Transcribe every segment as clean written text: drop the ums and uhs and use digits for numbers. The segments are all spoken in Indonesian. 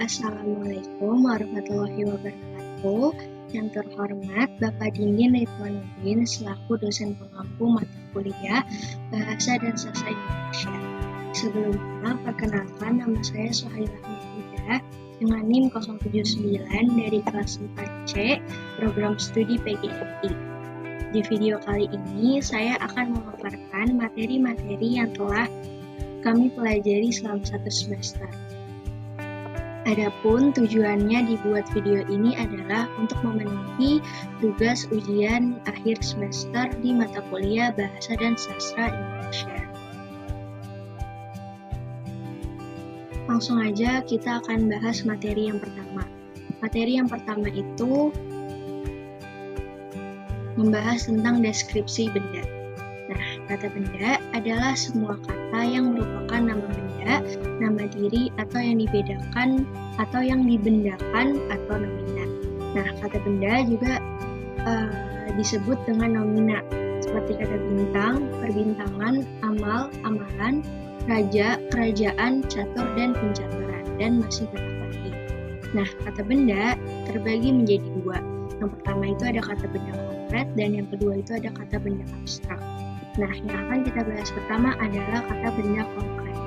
Assalamualaikum warahmatullahi wabarakatuh. Yang terhormat Bapak Dingin Ridwanuddin selaku dosen pengampu mata kuliah Bahasa dan Sastra Indonesia. Sebelumnya, perkenalkan nama saya Suhailah Mahmudah dengan NIM 079 dari kelas 4C Program Studi PGRI. Di video kali ini, saya akan memaparkan materi-materi yang telah kami pelajari selama 1 semester. Adapun tujuannya dibuat video ini adalah untuk memenuhi tugas ujian akhir semester di mata kuliah Bahasa dan Sastra Indonesia. Langsung aja kita akan bahas materi yang pertama. Materi yang pertama itu membahas tentang deskripsi benda. Nah, kata benda adalah semua kata yang merupakan nama benda, nama diri, atau yang dibedakan, atau yang dibendakan, atau nomina. Nah, kata benda juga disebut dengan nomina, seperti kata bintang, perbintangan, amal, amalan, raja, kerajaan, catur, dan pencaturan, dan masih banyak lagi. Nah, kata benda terbagi menjadi dua. Yang pertama itu ada kata benda konkret, dan yang kedua itu ada kata benda abstrak. Nah, yang akan kita bahas pertama adalah kata benda konkret.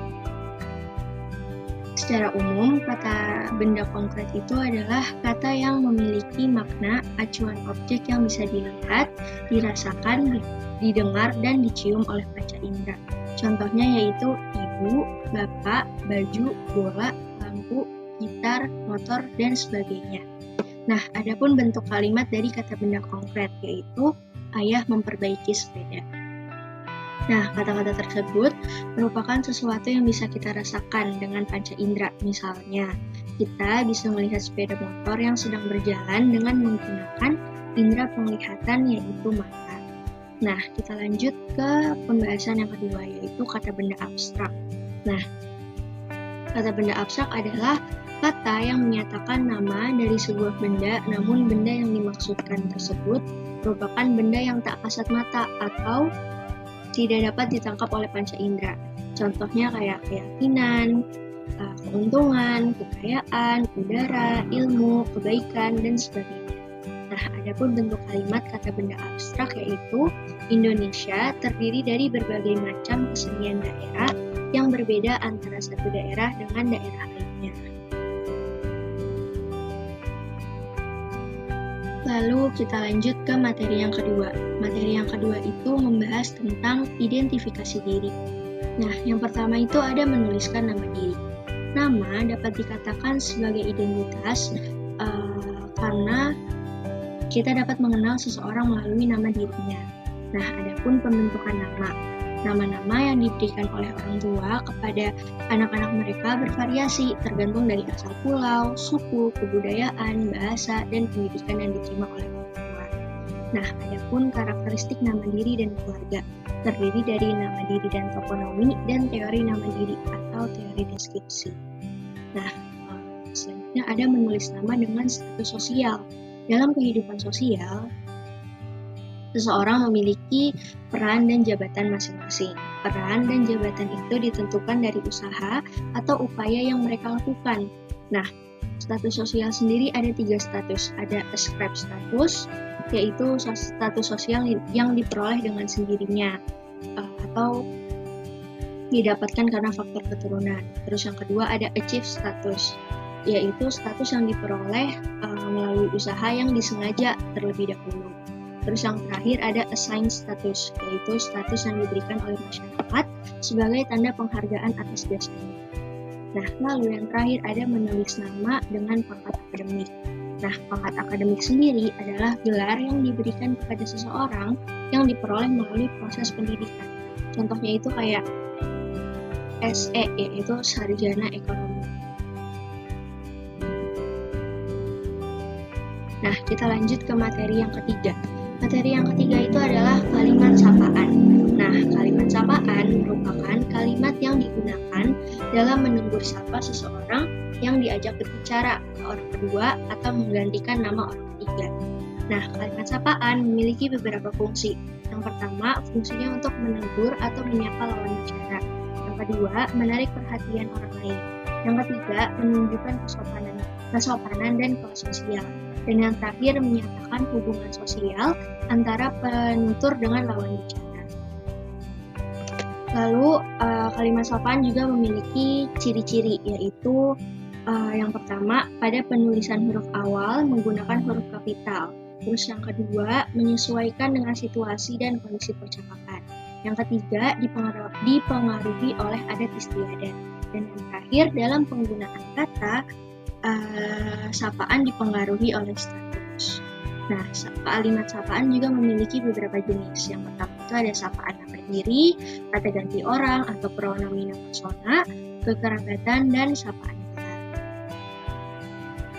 Secara umum, kata benda konkret itu adalah kata yang memiliki makna acuan objek yang bisa dilihat, dirasakan, didengar, dan dicium oleh panca indera. Contohnya yaitu ibu, bapak, baju, bola, lampu, gitar, motor, dan sebagainya. Nah, adapun bentuk kalimat dari kata benda konkret yaitu ayah memperbaiki sepeda. Nah, kata-kata tersebut merupakan sesuatu yang bisa kita rasakan dengan panca indera. Misalnya, kita bisa melihat sepeda motor yang sedang berjalan dengan menggunakan indera penglihatan yaitu mata. Nah, kita lanjut ke pembahasan yang kedua yaitu kata benda abstrak. Nah, kata benda abstrak adalah kata yang menyatakan nama dari sebuah benda, namun benda yang dimaksudkan tersebut merupakan benda yang tak kasat mata atau tidak dapat ditangkap oleh panca indera. Contohnya kayak keyakinan, keuntungan, kekayaan, udara, ilmu, kebaikan, dan sebagainya. Nah, adapun bentuk kalimat kata benda abstrak yaitu Indonesia terdiri dari berbagai macam kesenian daerah yang berbeda antara satu daerah dengan daerah lainnya. Lalu kita lanjut ke materi yang kedua. Materi yang kedua itu membahas tentang identifikasi diri. Nah, yang pertama itu ada menuliskan nama diri. Nama dapat dikatakan sebagai identitas karena kita dapat mengenal seseorang melalui nama dirinya. Nah, adapun pembentukan nama. Nama-nama yang diberikan oleh orang tua kepada anak-anak mereka bervariasi tergantung dari asal pulau, suku, kebudayaan, bahasa, dan pendidikan yang diterima oleh orang tua. Nah, adapun karakteristik nama diri dan keluarga terdiri dari nama diri dan toponomi dan teori nama diri atau teori deskripsi. Nah, selanjutnya ada menulis nama dengan status sosial. Dalam kehidupan sosial, seseorang memiliki peran dan jabatan masing-masing. Peran dan jabatan itu ditentukan dari usaha atau upaya yang mereka lakukan. Nah, status sosial sendiri ada 3 status. Ada ascribed status, yaitu status sosial yang diperoleh dengan sendirinya atau didapatkan karena faktor keturunan. Terus yang kedua ada achieved status, yaitu status yang diperoleh melalui usaha yang disengaja terlebih dahulu. Terus yang terakhir ada assigned status, yaitu status yang diberikan oleh masyarakat sebagai tanda penghargaan atas jasanya. Nah, lalu yang terakhir ada menulis nama dengan pangkat akademik. Nah, pangkat akademik sendiri adalah gelar yang diberikan kepada seseorang yang diperoleh melalui proses pendidikan. Contohnya itu kayak SE, yaitu sarjana ekonomi. Nah, kita lanjut ke materi yang ketiga. Materi yang ketiga itu adalah kalimat sapaan. Nah, kalimat sapaan merupakan kalimat yang digunakan dalam menegur sapa seseorang yang diajak berbicara ke orang kedua atau menggantikan nama orang ketiga. Nah, kalimat sapaan memiliki beberapa fungsi. Yang pertama, fungsinya untuk menegur atau menyapa lawan bicara. Yang kedua, menarik perhatian orang lain. Yang ketiga, menunjukkan kesopanan dan kelas sosial. Dan yang terakhir, menyatakan hubungan sosial antara penutur dengan lawan bicara. Lalu, kalimat sopan juga memiliki ciri-ciri, yaitu yang pertama, pada penulisan huruf awal menggunakan huruf kapital. Terus yang kedua, menyesuaikan dengan situasi dan kondisi percakapan. Yang ketiga, dipengaruhi oleh adat istiadat. Dan yang terakhir, dalam penggunaan kata, sapaan dipengaruhi oleh status. Nah, kalimat sapaan juga memiliki beberapa jenis. Yang pertama itu ada sapaan nama diri, kata ganti orang atau pronomina persona, kekerabatan, dan sapaan gelar.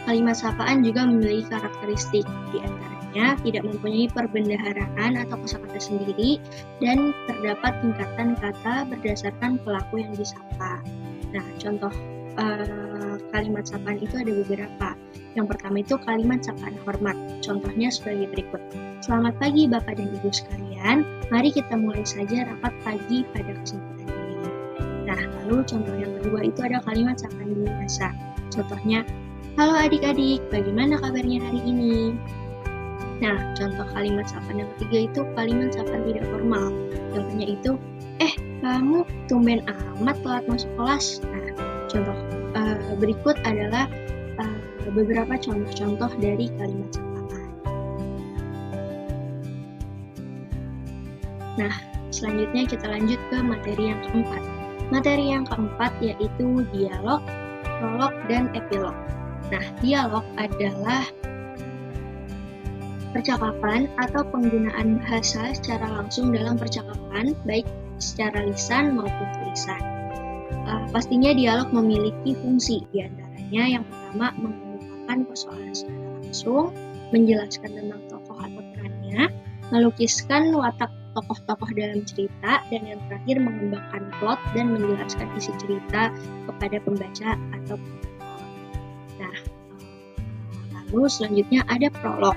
Kalimat sapaan juga memiliki karakteristik, di antaranya tidak mempunyai perbendaharaan atau kosakata sendiri, dan terdapat tingkatan kata berdasarkan pelaku yang disapa. Nah, contoh kalimat sapaan itu ada beberapa. Yang pertama itu kalimat sapaan hormat. Contohnya sebagai berikut. Selamat pagi Bapak dan Ibu sekalian. Mari kita mulai saja rapat pagi pada kesempatan ini. Nah, lalu contoh yang kedua itu ada kalimat sapaan biasa. Contohnya, halo adik-adik, bagaimana kabarnya hari ini? Nah, contoh kalimat sapaan yang ketiga itu kalimat sapaan tidak formal. Contohnya itu, kamu tumben amat telat masuk kelas. Nah, contoh berikut adalah beberapa contoh-contoh dari kalimat sapaan. Nah, selanjutnya kita lanjut ke materi yang keempat. Materi yang keempat yaitu dialog, prolog, dan epilog. Nah, dialog adalah percakapan atau penggunaan bahasa secara langsung dalam percakapan, baik secara lisan maupun tulisan. Pastinya dialog memiliki fungsi, diantaranya yang pertama mengemukakan persoalan secara langsung, menjelaskan tentang tokoh atau perannya, melukiskan watak tokoh-tokoh dalam cerita, dan yang terakhir mengembangkan plot dan menjelaskan isi cerita kepada pembaca atau penonton. Nah, lalu selanjutnya ada prolog.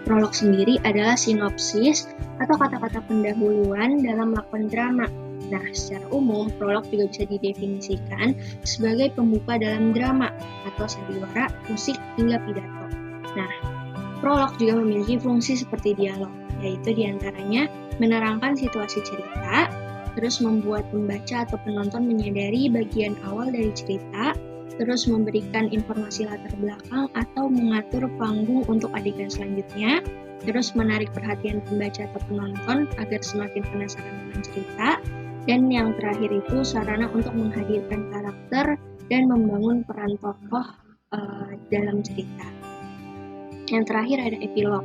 Prolog sendiri adalah sinopsis atau kata-kata pendahuluan dalam lakon drama. Nah, secara umum, prolog juga bisa didefinisikan sebagai pembuka dalam drama atau sandiwara, musik, hingga pidato. Nah, prolog juga memiliki fungsi seperti dialog, yaitu diantaranya menerangkan situasi cerita, terus membuat pembaca atau penonton menyadari bagian awal dari cerita, terus memberikan informasi latar belakang atau mengatur panggung untuk adegan selanjutnya, terus menarik perhatian pembaca atau penonton agar semakin penasaran dengan cerita, dan yang terakhir itu sarana untuk menghadirkan karakter dan membangun peran tokoh dalam cerita. Yang terakhir ada epilog.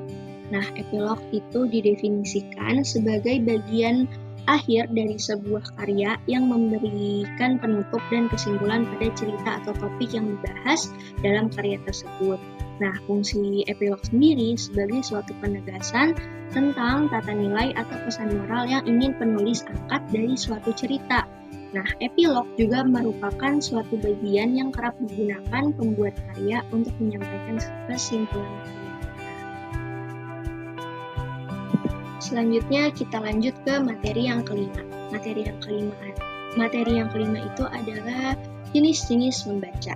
Nah, epilog itu didefinisikan sebagai bagian akhir dari sebuah karya yang memberikan penutup dan kesimpulan pada cerita atau topik yang dibahas dalam karya tersebut. Nah, fungsi epilog sendiri sebagai suatu penegasan tentang tata nilai atau pesan moral yang ingin penulis angkat dari suatu cerita. Nah, epilog juga merupakan suatu bagian yang kerap digunakan pembuat karya untuk menyampaikan kesimpulan karya. Selanjutnya kita lanjut ke materi yang kelima. Materi yang kelima itu adalah jenis-jenis membaca.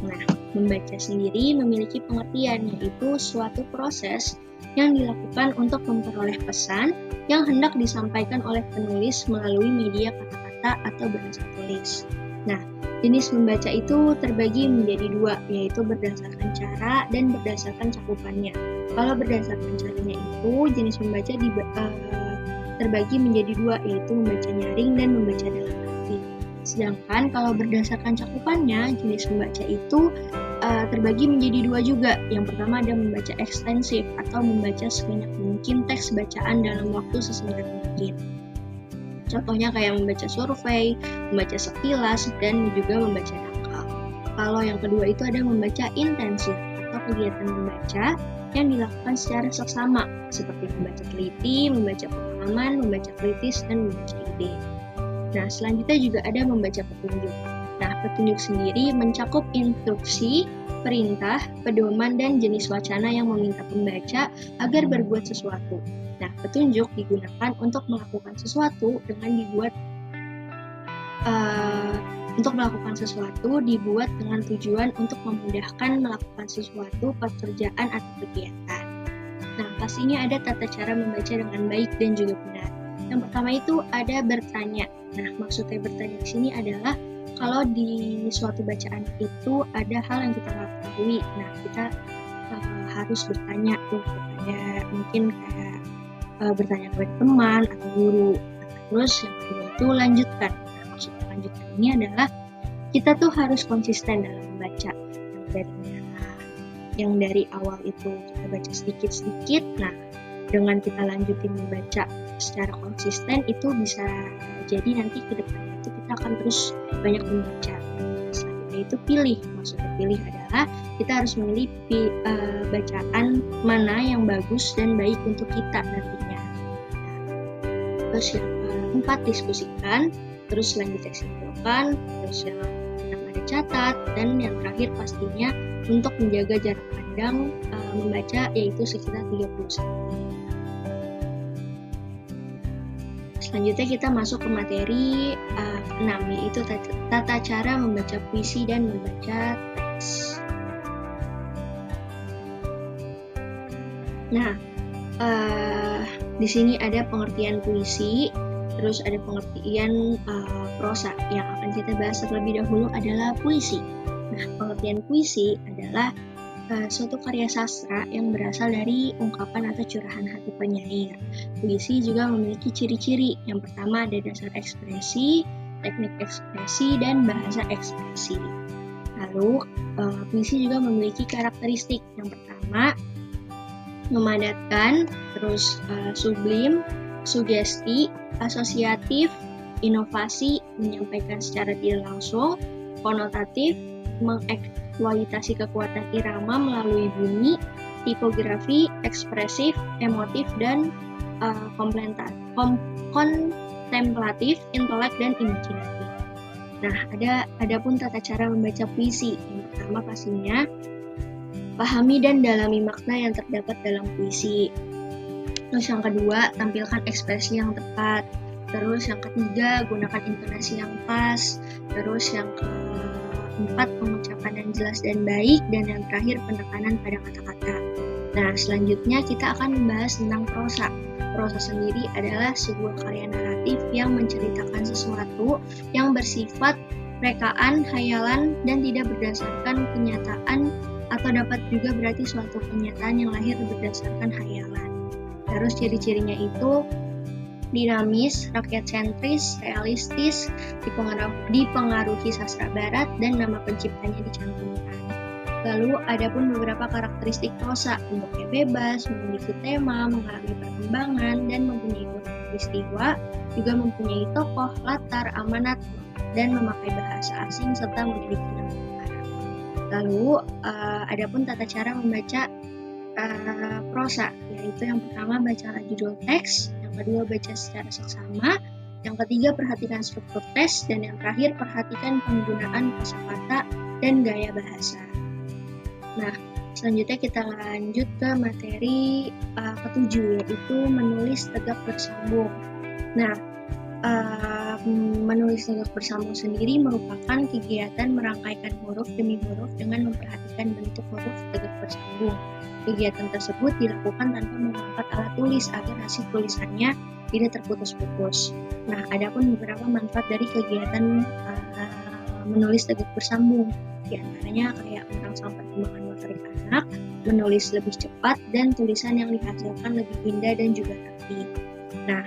Nah, membaca sendiri memiliki pengertian, yaitu suatu proses yang dilakukan untuk memperoleh pesan yang hendak disampaikan oleh penulis melalui media kata-kata atau bahasa tulis. Nah, jenis membaca itu terbagi menjadi dua, yaitu berdasarkan cara dan berdasarkan cakupannya. Kalau berdasarkan caranya itu, jenis membaca terbagi menjadi dua, yaitu membaca nyaring dan membaca dalam arti. Sedangkan kalau berdasarkan cakupannya, jenis membaca itu terbagi menjadi dua juga. Yang pertama ada membaca ekstensif atau membaca sebanyak mungkin teks bacaan dalam waktu sesingkat mungkin. Contohnya kayak membaca survei, membaca sekilas, dan juga membaca dangkal. Kalau yang kedua itu ada membaca intensif atau kegiatan membaca yang dilakukan secara seksama, seperti membaca teliti, membaca pengalaman, membaca kritis, dan membaca ide. Nah, selanjutnya juga ada membaca petunjuk. Nah, petunjuk sendiri mencakup instruksi, perintah, pedoman, dan jenis wacana yang meminta pembaca agar berbuat sesuatu. Nah, petunjuk digunakan untuk melakukan sesuatu dengan dibuat untuk melakukan sesuatu dibuat dengan tujuan untuk memudahkan melakukan sesuatu, pekerjaan, atau kegiatan. Nah, pastinya ada tata cara membaca dengan baik dan juga benar. Yang pertama itu ada bertanya. Nah, maksudnya bertanya di sini adalah kalau di suatu bacaan itu ada hal yang kita nggak ketahui. Nah, kita harus bertanya tuh kepada mungkin kayak bertanya kepada teman atau guru. Terus yang kedua itu lanjutkan. Nah, maksud lanjutkan ini adalah kita tuh harus konsisten dalam membaca. Yang dari awal itu kita baca sedikit-sedikit. Nah, dengan kita lanjutin membaca secara konsisten itu bisa jadi nanti ke depannya itu kita akan terus banyak membaca. Selanjutnya itu pilih. Maksudnya pilih adalah kita harus memilih bacaan mana yang bagus dan baik untuk kita nantinya. Terus yang keempat, diskusikan. Terus selanjutnya simpulkan. Terus yang keenam ada catat. Dan yang terakhir pastinya untuk menjaga jarak pandang membaca yaitu sekitar 30 cm. Selanjutnya kita masuk ke materi 6 yaitu tata cara membaca puisi dan membaca teks. Nah, di sini ada pengertian puisi, terus ada pengertian prosa. Yang akan kita bahas terlebih dahulu adalah puisi. Nah, pengertian puisi adalah suatu karya sastra yang berasal dari ungkapan atau curahan hati penyair. Puisi juga memiliki ciri-ciri. Yang pertama ada dasar ekspresi, teknik ekspresi, dan bahasa ekspresi. Lalu, puisi juga memiliki karakteristik. Yang pertama, memadatkan, terus sublim, sugesti, asosiatif, inovasi, menyampaikan secara tidak langsung, konotatif, mengeksploitasi kekuatan irama melalui bunyi, tipografi, ekspresif, emotif, dan kontemplatif, intelek, dan imajinatif. Nah, ada pun tata cara membaca puisi. Yang pertama pastinya pahami dan dalami makna yang terdapat dalam puisi. Terus yang kedua, tampilkan ekspresi yang tepat. Terus yang ketiga, gunakan intonasi yang pas. Terus yang keempat, pengucapan yang jelas dan baik. Dan yang terakhir, penekanan pada kata-kata. Nah, selanjutnya kita akan membahas tentang prosa. Prosa sendiri adalah sebuah karya naratif yang menceritakan sesuatu yang bersifat rekaan, khayalan, dan tidak berdasarkan kenyataan, atau dapat juga berarti suatu kenyataan yang lahir berdasarkan khayalan. Terus ciri-cirinya itu dinamis, rakyat sentris, realistis, dipengaruhi sastra barat, dan nama penciptanya dicantumkan. Lalu ada pun beberapa karakteristik prosa, bentuknya bebas, memiliki tema, mengalami perkembangan, dan mempunyai peristiwa, juga mempunyai tokoh, latar, amanat, dan memakai bahasa asing serta memiliki nama pengarang. Lalu ada pun tata cara membaca prosa, yaitu yang pertama bacalah judul teks, yang kedua baca secara seksama, yang ketiga perhatikan struktur teks, dan yang terakhir perhatikan penggunaan kosakata dan gaya bahasa. Nah, selanjutnya kita lanjut ke materi ketujuh, yaitu menulis tegak bersambung. Nah, menulis tegak bersambung sendiri merupakan kegiatan merangkaikan huruf demi huruf dengan memperhatikan bentuk huruf tegak bersambung. Kegiatan tersebut dilakukan tanpa mengangkat alat tulis agar hasil tulisannya tidak terputus-putus. Nah, ada pun beberapa manfaat dari kegiatan menulis tegak bersambung. Di antaranya kayak merangsang perkembangan motorik anak, menulis lebih cepat, dan tulisan yang dihasilkan lebih indah dan juga rapi. Nah,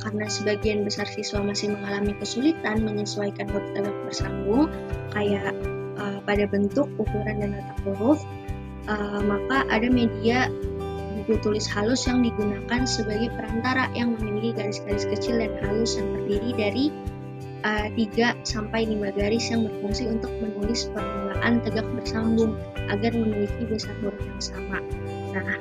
karena sebagian besar siswa masih mengalami kesulitan menyesuaikan huruf tegak bersambung, kayak pada bentuk, ukuran, dan letak huruf, maka ada media buku tulis halus yang digunakan sebagai perantara yang memiliki garis-garis kecil dan halus yang terdiri dari 3-5 garis yang berfungsi untuk menulis permulaan tegak bersambung agar memiliki besar huruf yang sama. Nah,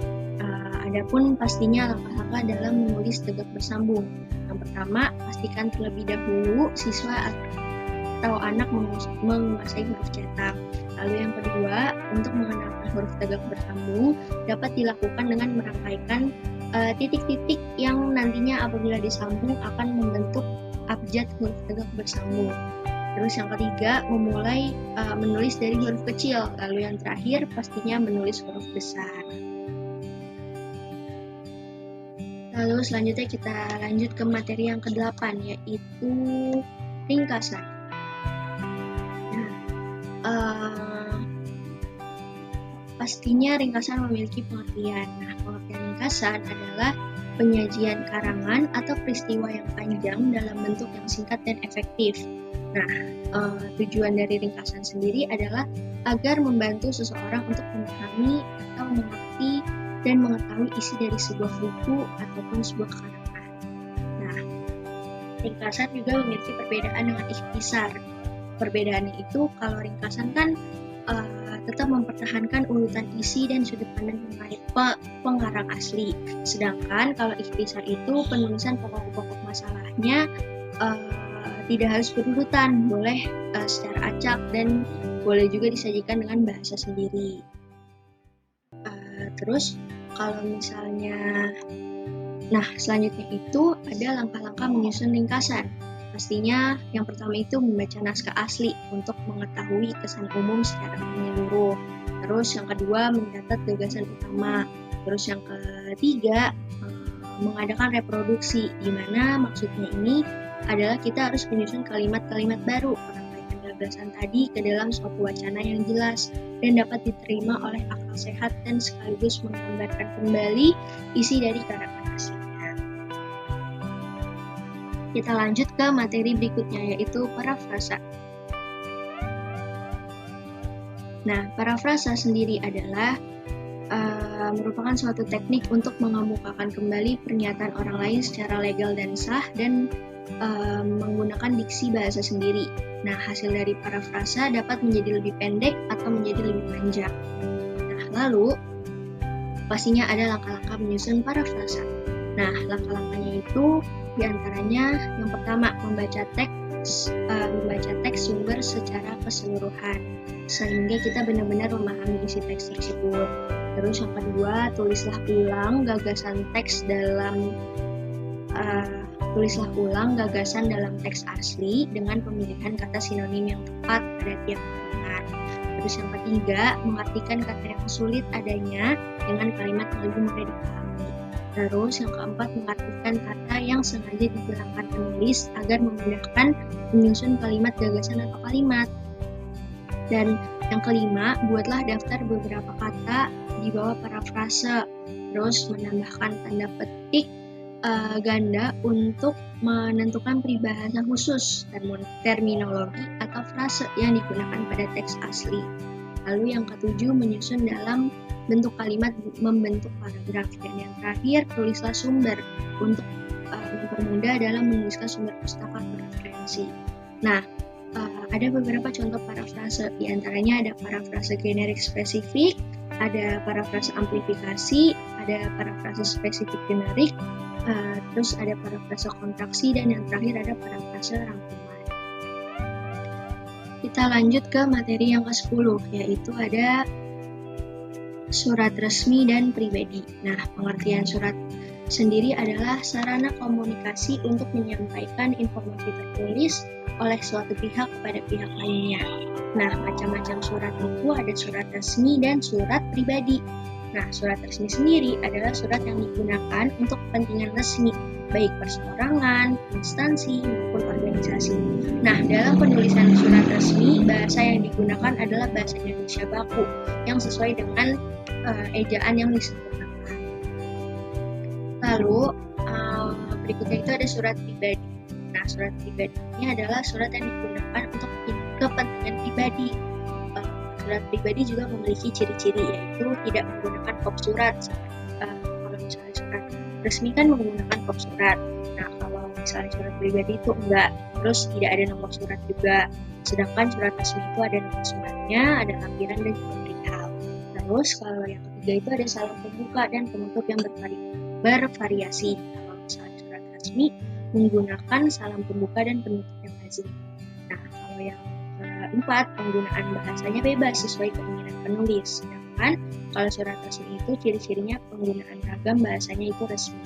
adapun pastinya langkah-langkah dalam menulis tegak bersambung. Yang pertama, pastikan terlebih dahulu siswa atau anak menguasai huruf cetak. Lalu yang kedua, untuk mengenalkan huruf tegak bersambung dapat dilakukan dengan merangkaikan titik-titik yang nantinya apabila disambung akan membentuk abjad huruf tegak bersambung. Terus yang ketiga, memulai menulis dari huruf kecil. Lalu yang terakhir, pastinya menulis huruf besar. Lalu selanjutnya kita lanjut ke materi yang ke-8, yaitu ringkasan. Pastinya ringkasan memiliki pengertian. Nah, pengertian ringkasan adalah penyajian karangan atau peristiwa yang panjang dalam bentuk yang singkat dan efektif. Nah, tujuan dari ringkasan sendiri adalah agar membantu seseorang untuk memahami atau mengerti dan mengetahui isi dari sebuah buku ataupun sebuah karangan. Nah, ringkasan juga memiliki perbedaan dengan ikhtisar. Perbedaannya itu, kalau ringkasan kan tetap mempertahankan urutan isi dan sudut pandang pengarang asli. Sedangkan kalau ikhtisar itu penulisan pokok-pokok masalahnya tidak harus berurutan, boleh secara acak dan boleh juga disajikan dengan bahasa sendiri. Terus kalau misalnya, selanjutnya itu ada langkah-langkah menyusun ringkasan. Pastinya yang pertama itu membaca naskah asli untuk mengetahui kesan umum secara menyeluruh. Terus yang kedua mencatat gagasan utama. Terus yang ketiga mengadakan reproduksi, di mana maksudnya ini adalah kita harus menyusun kalimat-kalimat baru mengangkatkan gagasan tadi ke dalam suatu wacana yang jelas dan dapat diterima oleh akal sehat dan sekaligus menggambarkan kembali isi dari karangan aslinya. Kita lanjut ke materi berikutnya, yaitu parafrasa. Nah, parafrasa sendiri adalah merupakan suatu teknik untuk mengemukakan kembali pernyataan orang lain secara legal dan sah dan menggunakan diksi bahasa sendiri. Nah, hasil dari parafrasa dapat menjadi lebih pendek atau menjadi lebih panjang. Nah, lalu pastinya ada langkah-langkah menyusun parafrasa. Nah, langkah-langkahnya itu diantaranya yang pertama membaca teks sumber secara keseluruhan sehingga kita benar-benar memahami isi teks tersebut. Terus yang kedua, tulislah ulang gagasan dalam teks asli dengan pemilihan kata sinonim yang tepat pada tiap kalimat. Terus yang ketiga, mengartikan kata yang sulit adanya dengan kalimat yang lebih mudah dipahami. Terus yang keempat, mengartikan kata yang sengaja dihilangkan penulis agar memudahkan menyusun kalimat gagasan atau kalimat. Dan yang kelima, buatlah daftar beberapa kata di bawah parafrase. Terus menambahkan tanda petik ganda untuk menentukan peribahasa khusus, terminologi atau frase yang digunakan pada teks asli. Lalu yang ketujuh, menyusun dalam bentuk kalimat membentuk paragraf. Dan yang terakhir, tulislah sumber untuk mempermudah dalam menuliskan sumber pustaka atau referensi. Nah, ada beberapa contoh parafrase, di antaranya ada parafrase generik spesifik, ada parafrase amplifikasi, ada parafrase spesifik generik, terus ada parafrase kontraksi, dan yang terakhir ada parafrase rangkuman. Kita lanjut ke materi yang ke-10, yaitu ada surat resmi dan pribadi. Nah, pengertian surat sendiri adalah sarana komunikasi untuk menyampaikan informasi tertulis oleh suatu pihak kepada pihak lainnya. Nah, macam-macam surat itu ada surat resmi dan surat pribadi. Nah, surat resmi sendiri adalah surat yang digunakan untuk kepentingan resmi, baik perseorangan, instansi, maupun organisasi. Nah, dalam penulisan surat resmi, bahasa yang digunakan adalah bahasa Indonesia baku, yang sesuai dengan ejaan yang disempurnakan. Lalu, berikutnya itu ada surat pribadi. Nah, surat pribadi ini adalah surat yang digunakan untuk kepentingan pribadi. Surat pribadi juga memiliki ciri-ciri, yaitu tidak menggunakan kop surat. Kalau misalnya surat resmi kan menggunakan kop surat. Nah, kalau misalnya surat pribadi itu enggak, terus tidak ada nomor surat juga. Sedangkan surat resmi itu ada nomor suratnya, ada lampiran dan juga perihal. Terus kalau yang ketiga itu ada salam pembuka dan penutup yang bervariasi. Kalau misalnya surat resmi menggunakan salam pembuka dan penutup yang lazim. Nah, kalau yang keempat, penggunaan bahasanya bebas sesuai keinginan penulis. Sedangkan kalau surat resmi itu ciri-cirinya penggunaan ragam bahasanya itu resmi.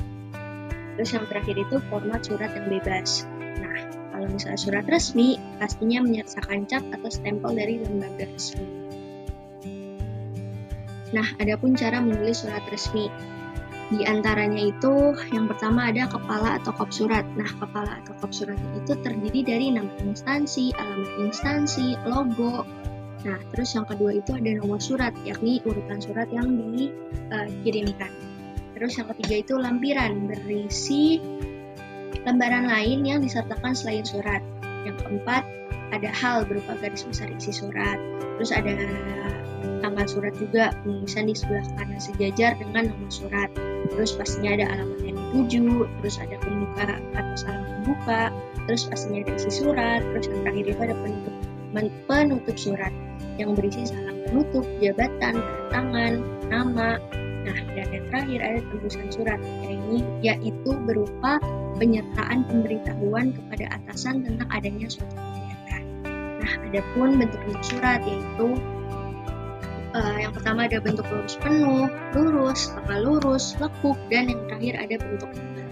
Terus yang terakhir itu format surat yang bebas. Nah, kalau misalnya surat resmi, pastinya menyertakan cap atau stempel dari lembaga resmi. Nah, adapun cara menulis surat resmi. Di antaranya itu, yang pertama ada kepala atau kop surat. Nah, kepala atau kop suratnya itu terdiri dari nama instansi, alamat instansi, logo. Nah, terus yang kedua itu ada nomor surat, yakni urutan surat yang dikirimkan. Terus yang ketiga itu lampiran, berisi lembaran lain yang disertakan selain surat. Yang keempat, ada hal berupa garis besar isi surat. Terus ada tanggal surat juga, penulisan di sebelah kanan sejajar dengan nomor surat. Terus pastinya ada alamat yang dituju, terus ada pembuka atau salam pembuka, terus pastinya ada isi surat, terus yang terakhir itu ada penutup surat yang berisi salam penutup, jabatan, tanda tangan, nama. Nah, dan yang terakhir ada tembusan surat, yaitu berupa penyertaan pemberitahuan kepada atasan tentang adanya suatu kegiatan. Nah, adapun bentuk surat yaitu yang pertama ada bentuk lurus penuh, lurus, setengah lurus, lekuk, dan yang terakhir ada bentuk lembar.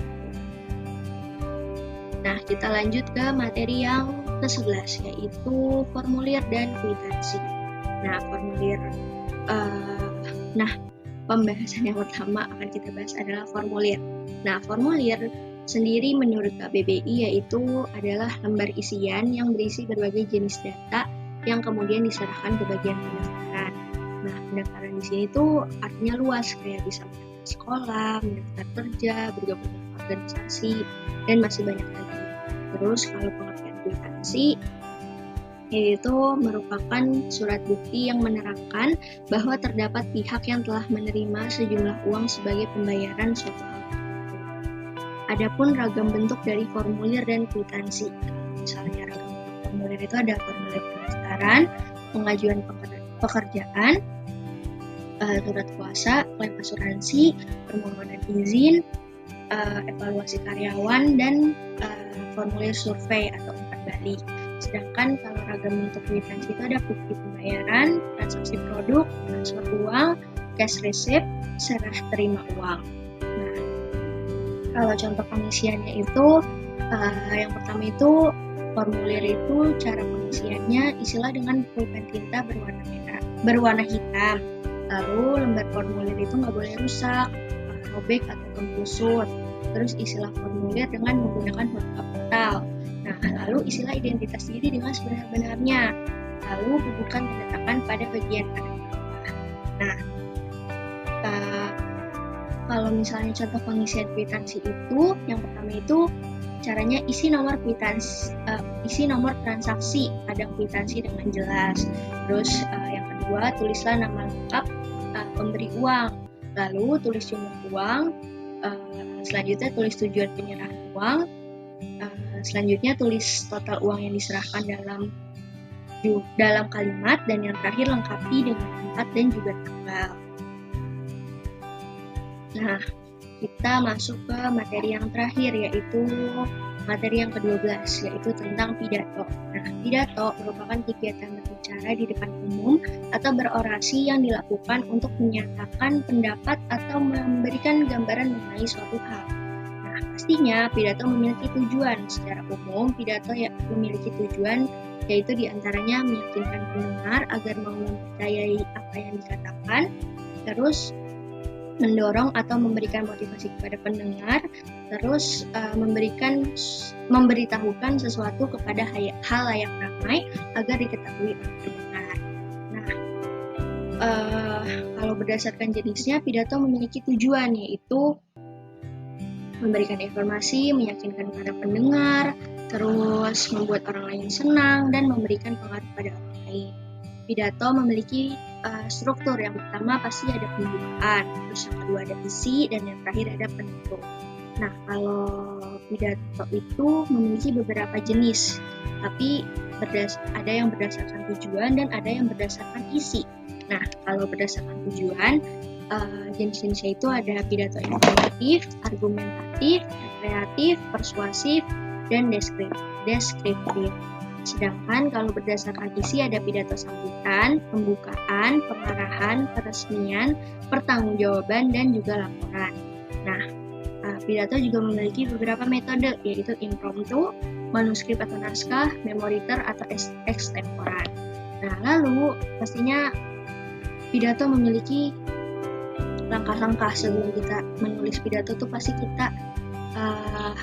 Nah, kita lanjut ke materi yang ke-11, yaitu formulir dan kwitansi. Nah, pembahasan yang pertama akan kita bahas adalah formulir. Nah, formulir sendiri menurut KBBI yaitu adalah lembar isian yang berisi berbagai jenis data yang kemudian diserahkan ke bagian pendaftaran. Nah, pendaftaran di sini tuh artinya luas, kayak bisa mendaftar sekolah, mendaftar kerja, bergabung dengan organisasi, dan masih banyak lagi. Terus kalau pengertian kwitansi, yaitu merupakan surat bukti yang menerangkan bahwa terdapat pihak yang telah menerima sejumlah uang sebagai pembayaran suatu hal. Adapun ragam bentuk dari formulir dan kwitansi. Misalnya ragam formulir itu ada formulir pendaftaran, pengajuan pekerjaan, surat kuasa, klaim asuransi, permohonan izin, evaluasi karyawan, dan formulir survei atau umpan balik. Sedangkan kalau ragam bentuk kwitansi itu ada bukti pembayaran, transaksi produk, transfer uang, cash receipt, serah terima uang. Nah, kalau contoh pengisiannya itu, yang pertama itu formulir itu cara pengisiannya isilah dengan pulpen tinta berwarna hitam. Lalu lembar formulir itu nggak boleh rusak, robek atau kusut. Terus isilah formulir dengan menggunakan huruf kapital. Nah, lalu isilah identitas diri dengan sebenar-benarnya. Lalu bubuhkan tanda tangan pada bagian kanan bawah. Nah, kalau misalnya contoh pengisian kwitansi itu, yang pertama itu caranya isi nomor kwitansi, isi nomor transaksi pada kwitansi dengan jelas. Terus yang kedua, tulislah nama lengkap pemberi uang. Lalu tulis jumlah uang. Selanjutnya tulis tujuan penyerahan uang. Selanjutnya tulis total uang yang diserahkan dalam kalimat, dan yang terakhir lengkapi dengan tempat dan juga tanggal. Nah, kita masuk ke materi yang terakhir, yaitu materi yang ke-12, yaitu tentang pidato. Nah, pidato merupakan kegiatan berbicara di depan umum atau berorasi yang dilakukan untuk menyatakan pendapat atau memberikan gambaran mengenai suatu hal. Nah, pastinya pidato memiliki tujuan. Secara umum, pidato memiliki tujuan, yaitu diantaranya meyakinkan pendengar agar mau mempercayai apa yang dikatakan, terus mendorong atau memberikan motivasi kepada pendengar, terus memberitahukan sesuatu kepada halayak ramai agar diketahui oleh pendengar. Nah, kalau berdasarkan jenisnya, pidato memiliki tujuan, yaitu memberikan informasi, meyakinkan para pendengar, terus membuat orang lain senang, dan memberikan pengaruh pada orang lain. Pidato memiliki struktur. Yang pertama pasti ada pembukaan, terus yang kedua ada isi, dan yang terakhir ada penutup. Nah, kalau pidato itu memiliki beberapa jenis, tapi ada yang berdasarkan tujuan dan ada yang berdasarkan isi. Nah, kalau berdasarkan tujuan, jenis-jenisnya itu ada pidato informatif, argumentatif, kreatif, persuasif, dan deskriptif. Sedangkan kalau berdasarkan isi ada pidato sambutan, pembukaan, pengarahan, peresmian, pertanggungjawaban, dan juga laporan. Nah, pidato juga memiliki beberapa metode, yaitu impromptu, manuskrip atau naskah, memoriter atau extemporan. Nah, lalu pastinya pidato memiliki langkah-langkah. Sebelum kita menulis pidato tuh pasti kita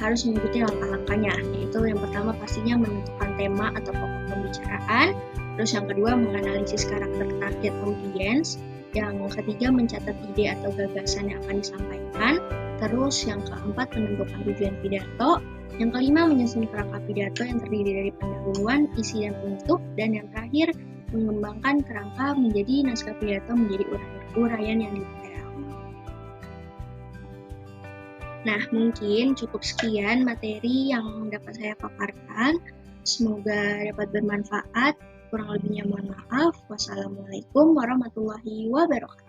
harus mengikuti langkah-langkahnya, yaitu yang pertama pastinya menentukan tema atau pokok pembicaraan, terus yang kedua menganalisis karakter target audience, yang ketiga mencatat ide atau gagasan yang akan disampaikan, terus yang keempat menentukan tujuan pidato, yang kelima menyusun kerangka pidato yang terdiri dari pendahuluan, isi dan penutup, dan yang terakhir mengembangkan kerangka menjadi naskah pidato menjadi uraian yang detail. Nah, mungkin cukup sekian materi yang dapat saya paparkan. Semoga dapat bermanfaat. Kurang lebihnya mohon maaf. Wassalamualaikum warahmatullahi wabarakatuh.